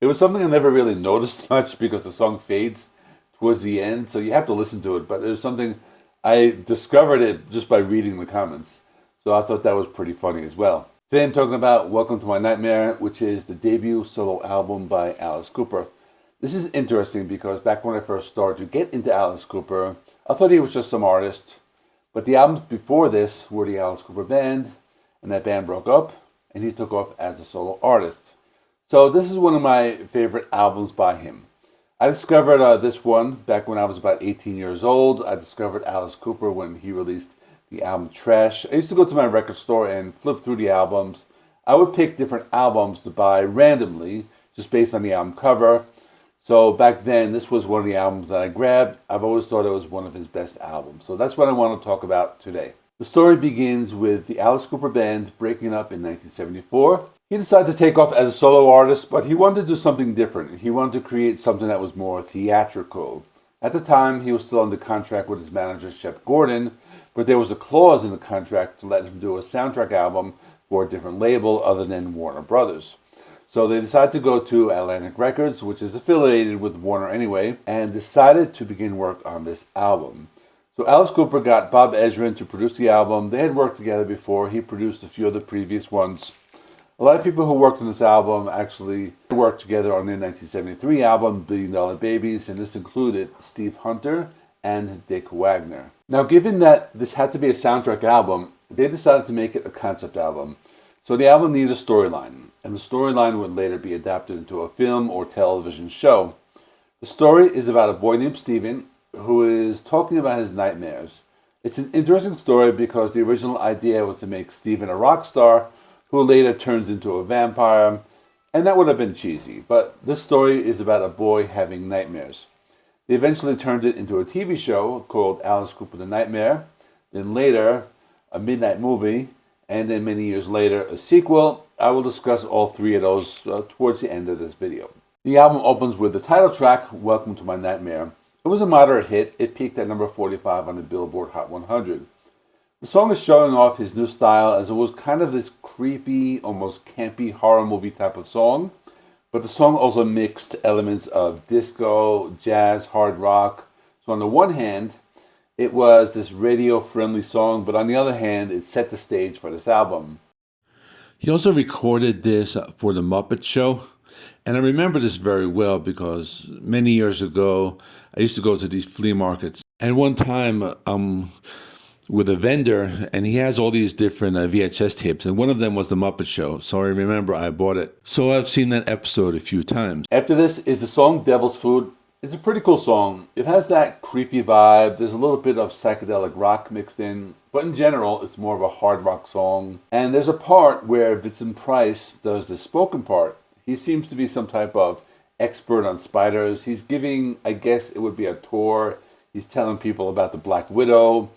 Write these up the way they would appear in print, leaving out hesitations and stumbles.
It was something I never really noticed much because the song fades towards the end, so you have to listen to it. But it was something I discovered it just by reading the comments. So I thought that was pretty funny as well. Today I'm talking about Welcome to My Nightmare, which is the debut solo album by Alice Cooper. This is interesting because back when I first started to get into Alice Cooper, I thought he was just some artist. But the albums before this were the Alice Cooper Band, and that band broke up, and he took off as a solo artist. So this is one of my favorite albums by him. I discovered this one back when I was about 18 years old. I discovered Alice Cooper when he released the album Trash. I used to go to my record store and flip through the albums. I would pick different albums to buy randomly, just based on the album cover. So back then, this was one of the albums that I grabbed. I've always thought it was one of his best albums. So that's what I want to talk about today. The story begins with the Alice Cooper Band breaking up in 1974. He decided to take off as a solo artist, but he wanted to do something different. He wanted to create something that was more theatrical. At the time, he was still under contract with his manager, Shep Gordon, but there was a clause in the contract to let him do a soundtrack album for a different label other than Warner Brothers. So they decided to go to Atlantic Records, which is affiliated with Warner anyway, and decided to begin work on this album. So Alice Cooper got Bob Ezrin to produce the album. They had worked together before. He produced a few of the previous ones. A lot of people who worked on this album actually worked together on their 1973 album, Billion Dollar Babies, and this included Steve Hunter and Dick Wagner. Now, given that this had to be a soundtrack album, they decided to make it a concept album. So the album needed a storyline, and the storyline would later be adapted into a film or television show. The story is about a boy named Steven who is talking about his nightmares. It's an interesting story because the original idea was to make Steven a rock star who later turns into a vampire, and that would have been cheesy. But this story is about a boy having nightmares. They eventually turned it into a TV show called Alice Cooper the Nightmare, then later a midnight movie, and then many years later a sequel. I will discuss all three of those towards the end of this video. The album opens with the title track, Welcome to My Nightmare. It was a moderate hit. It peaked at number 45 on the Billboard Hot 100. The song is showing off his new style as it was kind of this creepy, almost campy horror movie type of song. But the song also mixed elements of disco, jazz, hard rock. So on the one hand, it was this radio-friendly song, but on the other hand, it set the stage for this album. He also recorded this for The Muppet Show, and I remember this very well because many years ago, I used to go to these flea markets, and one time with a vendor, and he has all these different VHS tapes, and one of them was The Muppet Show, so I remember I bought it. So I've seen that episode a few times. After this is the song Devil's Food. It's a pretty cool song. It has that creepy vibe. There's a little bit of psychedelic rock mixed in, but in general, it's more of a hard rock song. And there's a part where Vincent Price does the spoken part. He seems to be some type of expert on spiders. He's giving, I guess it would be a tour. He's telling people about the Black Widow,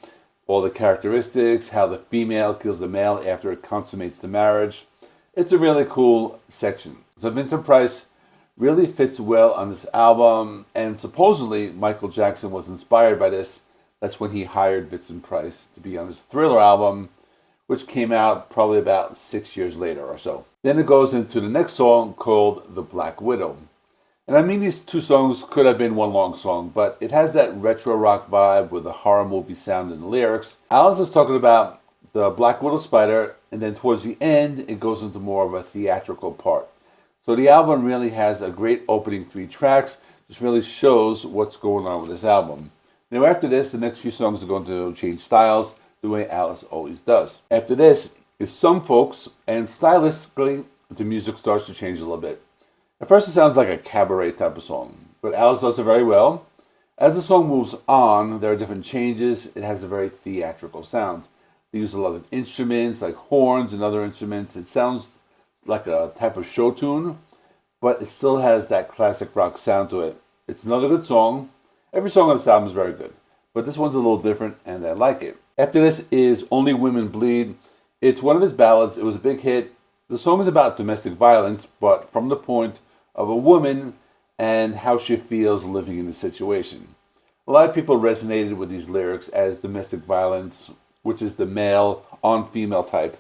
all the characteristics, how the female kills the male after it consummates the marriage. It's a really cool section. So Vincent Price really fits well on this album, and supposedly Michael Jackson was inspired by this. That's when he hired Vincent Price to be on his Thriller album, which came out probably about 6 years later or so. Then it goes into the next song called The Black Widow. And I mean, these two songs could have been one long song, but it has that retro rock vibe with the horror movie sound in the lyrics. Alice is talking about the Black Widow spider, and then towards the end, it goes into more of a theatrical part. So the album really has a great opening 3 tracks. Just really shows what's going on with this album. Now after this, the next few songs are going to change styles the way Alice always does. After this is Some Folks, and stylistically, the music starts to change a little bit. At first it sounds like a cabaret type of song, but Alice does it very well. As the song moves on, there are different changes. It has a very theatrical sound. They use a lot of instruments like horns and other instruments. It sounds like a type of show tune, but it still has that classic rock sound to it. It's another good song. Every song on this album is very good, but this one's a little different and I like it. After this is Only Women Bleed. It's one of his ballads. It was a big hit. The song is about domestic violence, but from the point of a woman and how she feels living in the situation. A lot of people resonated with these lyrics as domestic violence, which is the male on female type,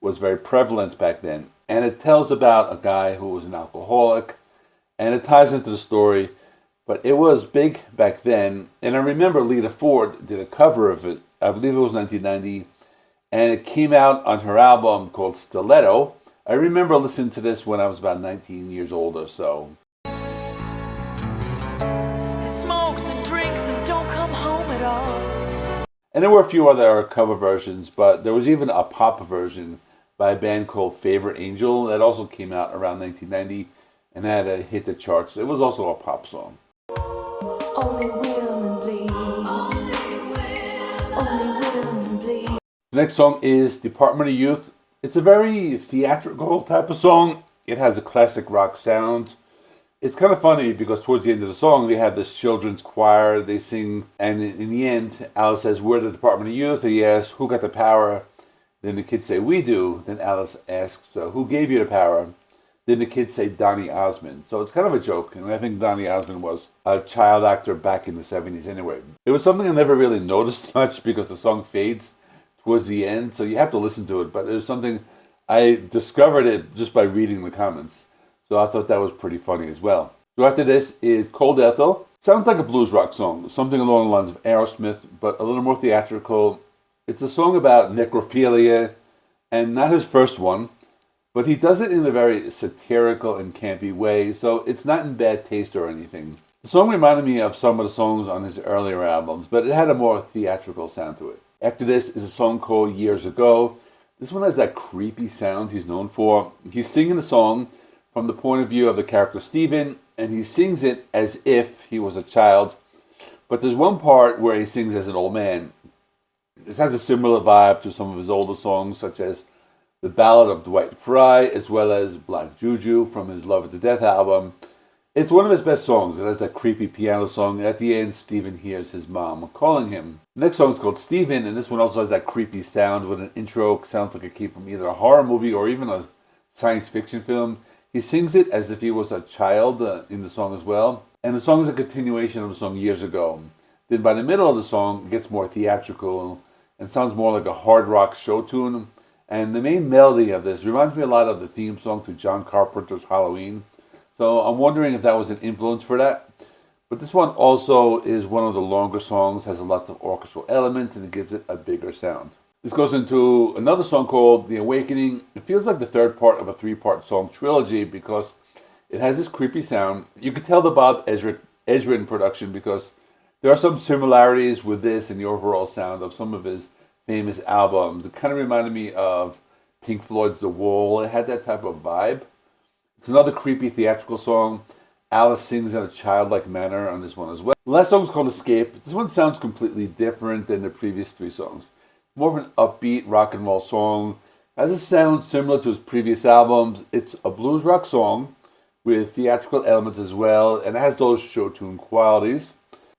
was very prevalent back then. And it tells about a guy who was an alcoholic and it ties into the story. But it was big back then, and I remember Lita Ford did a cover of it. I believe it was 1990, and it came out on her album called Stiletto. I remember listening to this when I was about 19 years old or so. He smokes and drinks and don't come home at all. And there were a few other cover versions, but there was even a pop version by a band called Favorite Angel that also came out around 1990 and had a hit the charts. It was also a pop song. Only women bleed. Only women bleed. The next song is Department of Youth. It's a very theatrical type of song. It has a classic rock sound. It's kind of funny because towards the end of the song, they have this children's choir. They sing, and in the end, Alice says, "We're the Department of Youth." And he asks, "Who got the power?" Then the kids say, "We do." Then Alice asks, "Who gave you the power?" Then the kids say, "Donny Osmond." So it's kind of a joke, and I think Donny Osmond was a child actor back in the 70s anyway. It was something I never really noticed much because the song fades towards the end, so you have to listen to it. But it was something I discovered it just by reading the comments. So I thought that was pretty funny as well. So after this is Cold Ethel. Sounds like a blues rock song, something along the lines of Aerosmith, but a little more theatrical. It's a song about necrophilia, and not his first one, but he does it in a very satirical and campy way, so it's not in bad taste or anything. The song reminded me of some of the songs on his earlier albums, but it had a more theatrical sound to it. After this is a song called Years Ago. This one has that creepy sound he's known for. He's singing the song from the point of view of the character Stephen, and he sings it as if he was a child. But there's one part where he sings as an old man. This has a similar vibe to some of his older songs, such as The Ballad of Dwight Fry, as well as Black Juju from his Love It to Death album. It's one of his best songs. It has that creepy piano song, and at the end, Stephen hears his mom calling him. The next song is called Stephen, and this one also has that creepy sound with an intro. Sounds like it came from either a horror movie or even a science fiction film. He sings it as if he was a child in the song as well. And the song is a continuation of the song Years Ago. Then by the middle of the song, it gets more theatrical and sounds more like a hard rock show tune. And the main melody of this reminds me a lot of the theme song to John Carpenter's Halloween. So I'm wondering if that was an influence for that. But this one also is one of the longer songs, has lots of orchestral elements, and it gives it a bigger sound. This goes into another song called The Awakening. It feels like the third part of a three-part song trilogy because it has this creepy sound. You could tell the Bob Ezrin production because there are some similarities with this and the overall sound of some of his famous albums. It kind of reminded me of Pink Floyd's The Wall. It had that type of vibe. It's another creepy theatrical song. Alice sings in a childlike manner on this one as well. The last song is called Escape. This one sounds completely different than the previous three songs. More of an upbeat rock and roll song. Has a sound similar to his previous albums. It's a blues rock song with theatrical elements as well, and it has those show tune qualities.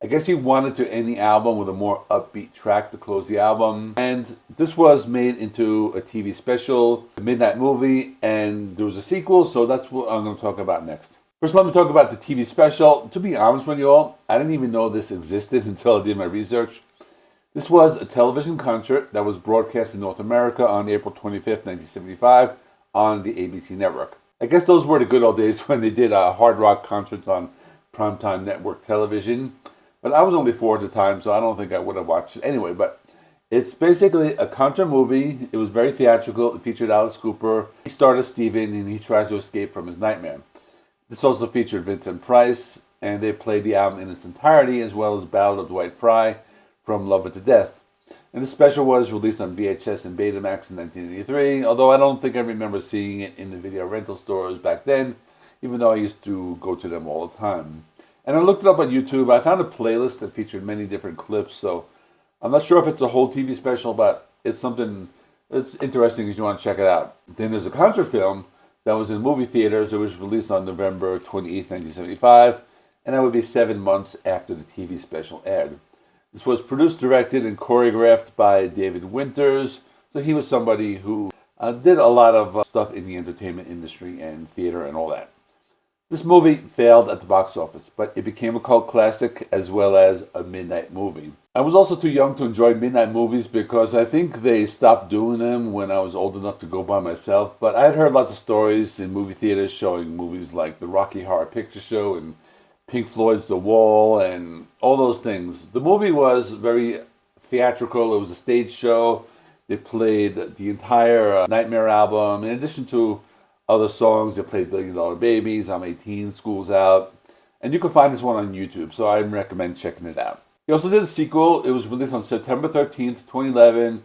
I guess he wanted to end the album with a more upbeat track to close the album. And this was made into a TV special, a midnight movie, and there was a sequel, so that's what I'm going to talk about next. First, let me talk about the TV special. To be honest with you all, I didn't even know this existed until I did my research. This was a television concert that was broadcast in North America on April 25th, 1975 on the ABC network. I guess those were the good old days when they did hard rock concerts on primetime network television. But I was only 4 at the time, so I don't think I would have watched it anyway. But it's basically a contra movie. It was very theatrical. It featured Alice Cooper. He starred as Stephen, and he tries to escape from his nightmare. This also featured Vincent Price, and they played the album in its entirety, as well as Ballad of Dwight Fry from Love It to Death. And the special was released on VHS and Betamax in 1983, although I don't think I remember seeing it in the video rental stores back then, even though I used to go to them all the time. And I looked it up on YouTube. I found a playlist that featured many different clips, so I'm not sure if it's a whole TV special, but it's something that's interesting if you want to check it out. Then there's a concert film that was in movie theaters. It was released on November 28, 1975, and that would be 7 months after the TV special aired. This was produced, directed, and choreographed by David Winters, so he was somebody who did a lot of stuff in the entertainment industry and theater and all that. This movie failed at the box office, but it became a cult classic as well as a midnight movie. I was also too young to enjoy midnight movies because I think they stopped doing them when I was old enough to go by myself. But I had heard lots of stories in movie theaters showing movies like the Rocky Horror Picture Show and Pink Floyd's The Wall and all those things. The movie was very theatrical. It was a stage show. They played the entire Nightmare album. In addition to other songs, they played Billion Dollar Babies, I'm 18, School's Out. And you can find this one on YouTube, so I recommend checking it out. He also did a sequel. It was released on September 13th, 2011,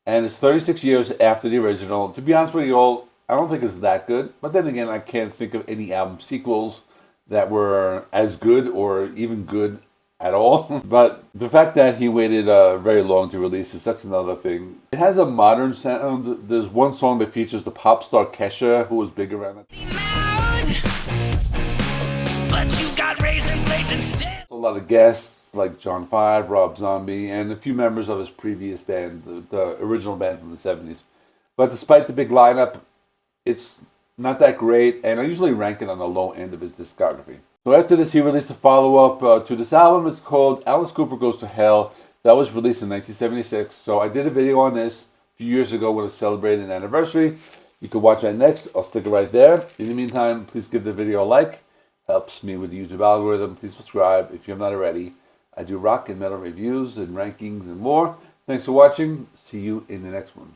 and it's 36 years after the original. To be honest with you all, I don't think it's that good. But then again, I can't think of any album sequels that were as good or even good at all. But the fact that he waited very long to release this, that's another thing. It has a modern sound. There's one song that features the pop star Kesha, who was big around that time. But you got razor blades instead. A lot of guests like John Five, Rob Zombie, and a few members of his previous band, the original band from the 70s. But despite the big lineup, it's not that great, and I usually rank it on the low end of his discography. So after this, he released a follow-up to this album. It's called Alice Cooper Goes to Hell. That was released in 1976. So I did a video on this a few years ago when it celebrated an anniversary. You can watch that next. I'll stick it right there. In the meantime, please give the video a like. Helps me with the YouTube algorithm. Please subscribe if you have not already. I do rock and metal reviews and rankings and more. Thanks for watching. See you in the next one.